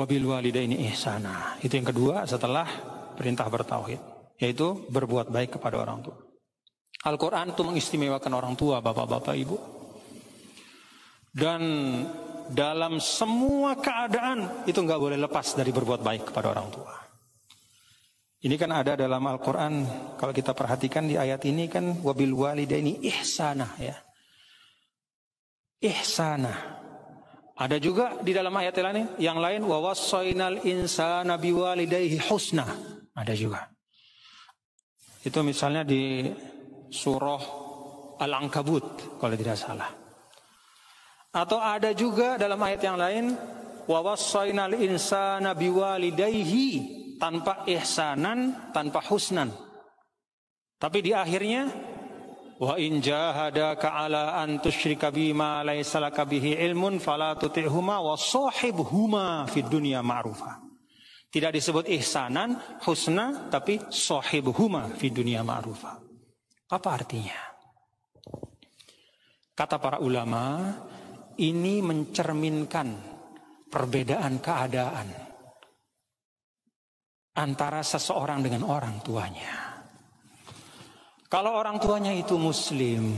Wabil walidaini ihsana. Itu yang kedua setelah perintah bertauhid, yaitu berbuat baik kepada orang tua. Al-Quran itu mengistimewakan orang tua, bapak-bapak, ibu. Dan dalam semua keadaan itu nggak boleh lepas dari berbuat baik kepada orang tua. Ini kan ada dalam Al-Quran, kalau kita perhatikan di ayat ini kan wabil walidaini ihsana, ya. Ihsana. Ada juga di dalam ayat yang lain wa wassaynal insana biwalidayhi husna. Ada juga. Itu misalnya di surah Al-Ankabut kalau tidak salah. Atau ada juga dalam ayat yang lain wa wassaynal insana biwalidayhi, tanpa ihsanan, tanpa husnan. Tapi di akhirnya wa in jahadaka ala an tusyrika bima laysa laka bihi ilmun fala tuti'huma wa shahibhuma fid dunya ma'rufa. Tidak disebut ihsanan, husna, tapi shahibhuma fid dunya ma'rufa. Apa artinya? Kata para ulama, ini mencerminkan perbedaan keadaan antara seseorang dengan orang tuanya. Kalau orang tuanya itu muslim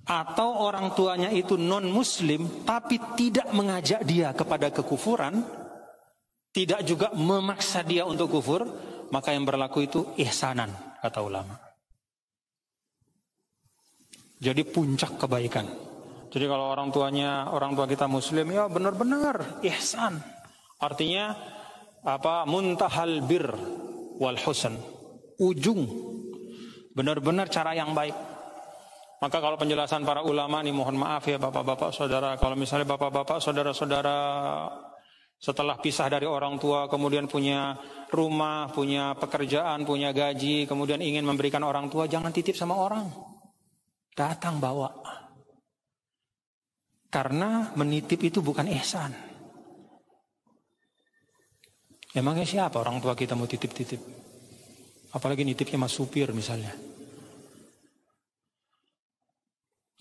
atau orang tuanya itu non-muslim tapi tidak mengajak dia kepada kekufuran, tidak juga memaksa dia untuk kufur, maka yang berlaku itu ihsanan, kata ulama. Jadi puncak kebaikan. Jadi kalau orang tua kita muslim, ya benar-benar ihsan. Artinya apa? Muntahal bir wal husn. Ujung benar-benar cara yang baik. Maka kalau penjelasan para ulama nih, mohon maaf ya bapak-bapak saudara, kalau misalnya bapak-bapak saudara-saudara setelah pisah dari orang tua kemudian punya rumah, punya pekerjaan, punya gaji, kemudian ingin memberikan orang tua, jangan titip sama orang, datang bawa. Karena menitip itu bukan ihsan. Emangnya siapa orang tua kita mau titip-titip? Apalagi nitipnya mas supir misalnya.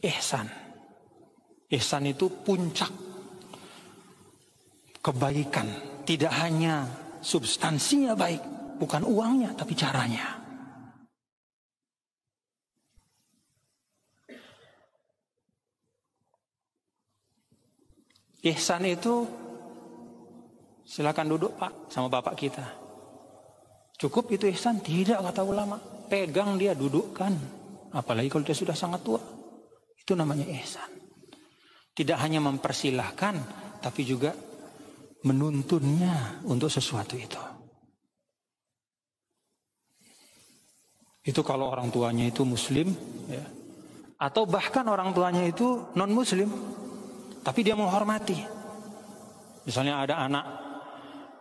Ihsan. Ihsan itu puncak kebaikan. Tidak hanya substansinya baik, bukan uangnya, tapi caranya. Ihsan itu, silakan duduk Pak sama bapak kita. Cukup itu ihsan? Tidak, kata ulama. Pegang dia, dudukkan. Apalagi kalau dia sudah sangat tua. Itu namanya ihsan. Tidak hanya mempersilahkan, tapi juga menuntunnya untuk sesuatu itu. Itu kalau orang tuanya itu muslim, ya. Atau bahkan orang tuanya itu non muslim, tapi dia menghormati. Misalnya ada anak,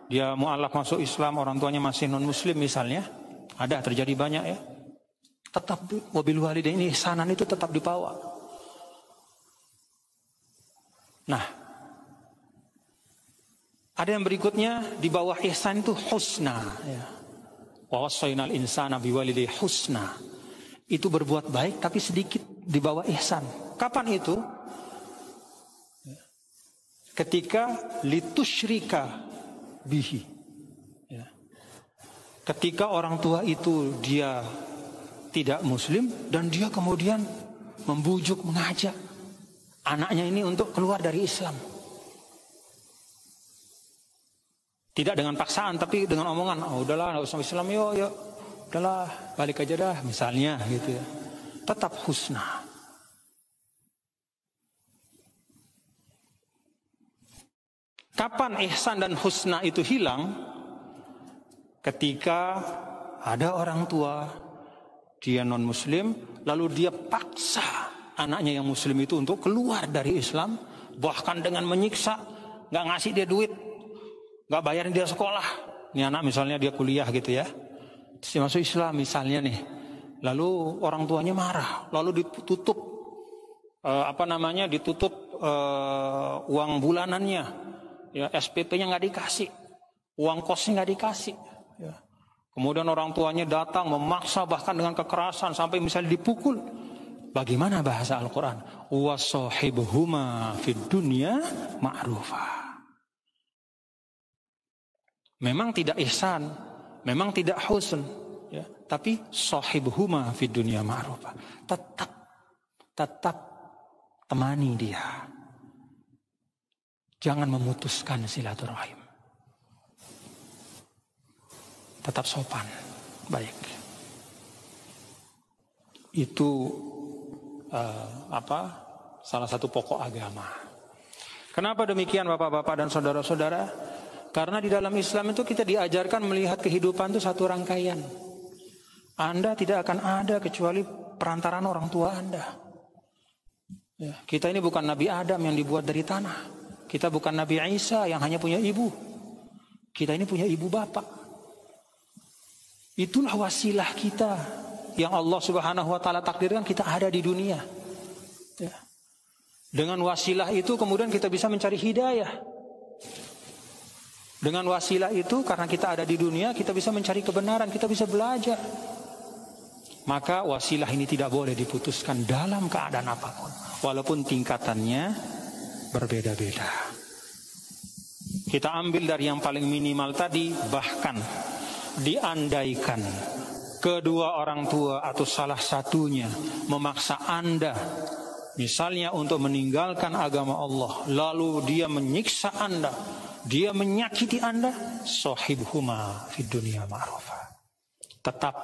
dia mu'alaf masuk Islam, orang tuanya masih non muslim misalnya, ada, terjadi banyak ya. Tetap wabil walidaini ihsanan itu tetap dibawa. Nah, ada yang berikutnya di bawah ihsan itu husna, ya. Wa wassaynal insana biwalidayhi husna. Itu berbuat baik tapi sedikit di bawah ihsan. Kapan itu? Ketika litusyrika bihi, ya. Ketika orang tua itu dia tidak muslim dan dia kemudian membujuk, mengajak anaknya ini untuk keluar dari Islam. Tidak dengan paksaan, tapi dengan omongan, oh udahlah nggak usah Islam, yuk udahlah balik aja dah misalnya gitu ya. Tetap husna. Kapan ihsan dan husna itu hilang? Ketika ada orang tua, dia non muslim, lalu dia paksa anaknya yang muslim itu untuk keluar dari Islam, bahkan dengan menyiksa, nggak ngasih dia duit, nggak bayarin dia sekolah. Ini anak misalnya dia kuliah gitu ya, terus dia masuk Islam misalnya nih, lalu orang tuanya marah, lalu ditutup ditutup uang bulanannya, ya SPP-nya nggak dikasih, uang kosnya nggak dikasih, ya. Kemudian orang tuanya datang memaksa bahkan dengan kekerasan sampai misalnya dipukul. Bagaimana bahasa Al-Quran? Wasohibuhuma fid dunya ma'rufa. Memang tidak ihsan, memang tidak husn, ya, tapi sohibuhuma fid dunya ma'rufa. Tetap temani dia. Jangan memutuskan silaturahim. Tetap sopan, baik. Itu salah satu pokok agama. Kenapa demikian Bapak-bapak dan saudara-saudara? Karena di dalam Islam itu kita diajarkan melihat kehidupan itu satu rangkaian. Anda tidak akan ada kecuali perantaraan orang tua Anda. Ya, kita ini bukan Nabi Adam yang dibuat dari tanah. Kita bukan Nabi Isa yang hanya punya ibu. Kita ini punya ibu bapak. Itulah wasilah kita yang Allah Subhanahu wa taala takdirkan kita ada di dunia. Ya. Dengan wasilah itu kemudian kita bisa mencari hidayah. Dengan wasilah itu karena kita ada di dunia kita bisa mencari kebenaran, kita bisa belajar. Maka wasilah ini tidak boleh diputuskan dalam keadaan apapun, walaupun tingkatannya berbeda-beda. Kita ambil dari yang paling minimal tadi, bahkan diandaikan kedua orang tua atau salah satunya memaksa Anda misalnya untuk meninggalkan agama Allah, lalu dia menyiksa Anda, dia menyakiti Anda, sohibhuma fid dunya ma'rufa. Tetap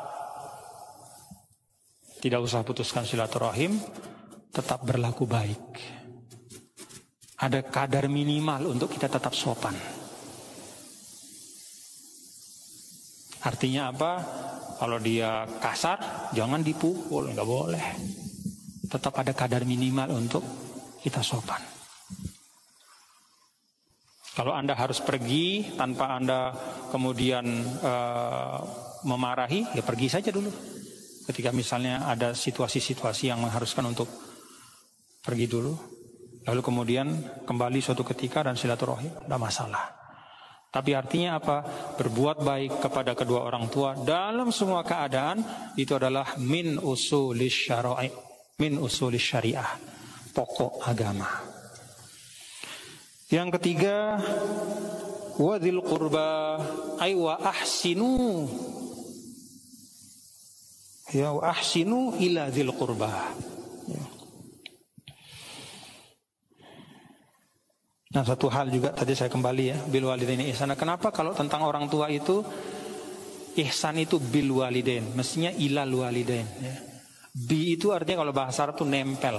tidak usah putuskan silaturahim, tetap berlaku baik. Ada kadar minimal untuk kita tetap sopan. Artinya apa? Kalau dia kasar, jangan dipukul, nggak boleh. Tetap ada kadar minimal untuk kita sopan. Kalau Anda harus pergi tanpa Anda kemudian memarahi, ya pergi saja dulu. Ketika misalnya ada situasi-situasi yang mengharuskan untuk pergi dulu, lalu kemudian kembali suatu ketika dan silaturahim, tidak masalah. Tapi artinya apa? Berbuat baik kepada kedua orang tua dalam semua keadaan itu adalah min usulis syara'i, min usulis syariah, pokok agama. Yang ketiga, wadzil qurba ay wa ahsinu. Ya wa ahsinu ila dzil qurba. Ya. Nah, satu hal juga tadi saya kembali ya, bil walidaini ihsana. Kenapa kalau tentang orang tua itu ihsan itu bil walidain, mestinya ilal walidain ya. Bi itu artinya kalau bahasa Arab itu nempel.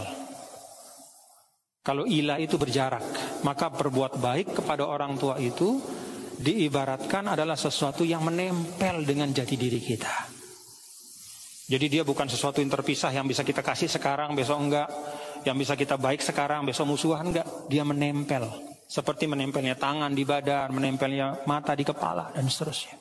Kalau ilah itu berjarak, maka berbuat baik kepada orang tua itu diibaratkan adalah sesuatu yang menempel dengan jati diri kita. Jadi dia bukan sesuatu yang terpisah yang bisa kita kasih sekarang, besok enggak. Yang bisa kita baik sekarang, besok musuhan enggak. Dia menempel. Seperti menempelnya tangan di badan, menempelnya mata di kepala, dan seterusnya.